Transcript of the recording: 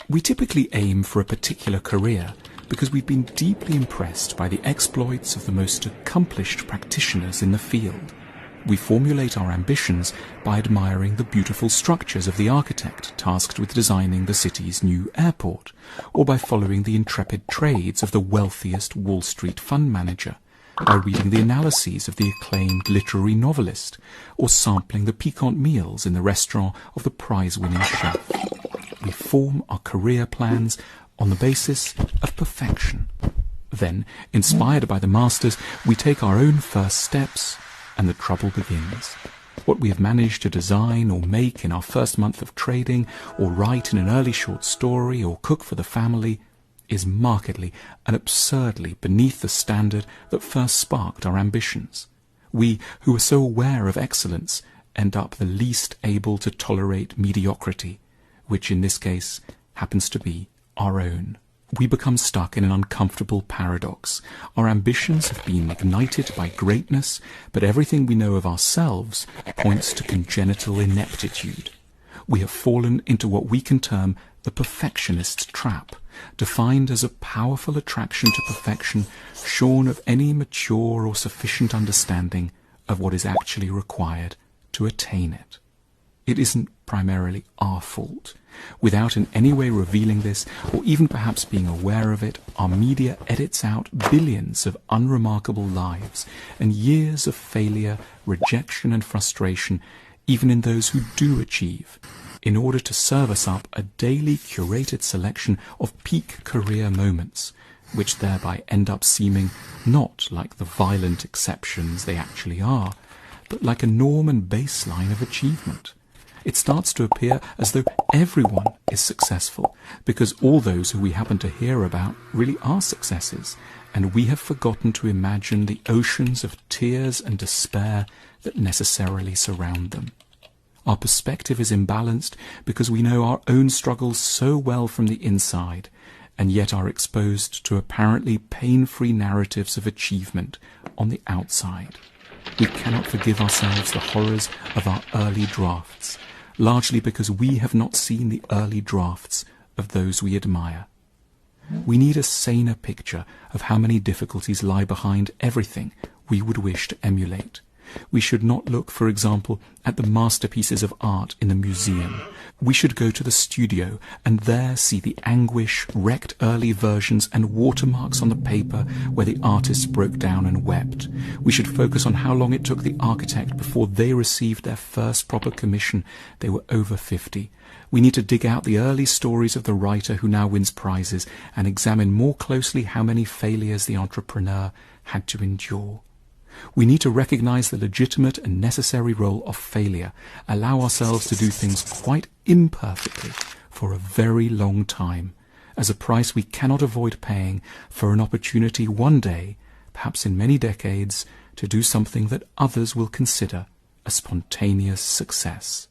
We typically aim for a particular career because we've been deeply impressed by the exploits of the most accomplished practitioners in the field. We formulate our ambitions by admiring the beautiful structures of the architect tasked with designing the city's new airport, or by following the intrepid trades of the wealthiest Wall Street fund manager, by reading the analyses of the acclaimed literary novelist, or sampling the piquant meals in the restaurant of the prize-winning chef. We form our career plans on the basis of perfection. Then, inspired by the masters, we take our own first steps, and the trouble begins. What we have managed to design or make in our first month of trading, or write in an early short story, or cook for the family, is markedly and absurdly beneath the standard that first sparked our ambitions. We, who are so aware of excellence, end up the least able to tolerate mediocrity, which in this case happens to be our own. We become stuck in an uncomfortable paradox. Our ambitions have been ignited by greatness, but everything we know of ourselves points to congenital ineptitude. We have fallen into what we can term the perfectionist's trap, defined as a powerful attraction to perfection shorn of any mature or sufficient understanding of what is actually required to attain it. It isn't primarily our fault. Without in any way revealing this, or even perhaps being aware of it, our media edits out billions of unremarkable lives and years of failure, rejection and frustration, even in those who do achieve, in order to serve us up a daily curated selection of peak career moments, which thereby end up seeming not like the violent exceptions they actually are, but like a norm and baseline of achievement. It starts to appear as though everyone is successful, because all those who we happen to hear about really are successes, and we have forgotten to imagine the oceans of tears and despair that necessarily surround them. Our perspective is imbalanced because we know our own struggles so well from the inside, and yet are exposed to apparently pain-free narratives of achievement on the outside. We cannot forgive ourselves the horrors of our early drafts, largely because we have not seen the early drafts of those we admire. We need a saner picture of how many difficulties lie behind everything we would wish to emulate. We should not look, for example, at the masterpieces of art in the museum. We should go to the studio and there see the anguish, wrecked early versions and watermarks on the paper where the artists broke down and wept. We should focus on how long it took the architect before they received their first proper commission. They were over 50. We need to dig out the early stories of the writer who now wins prizes and examine more closely how many failures the entrepreneur had to endure. We need to recognize the legitimate and necessary role of failure, allow ourselves to do things quite imperfectly for a very long time, as a price we cannot avoid paying for an opportunity one day, perhaps in many decades, to do something that others will consider a spontaneous success.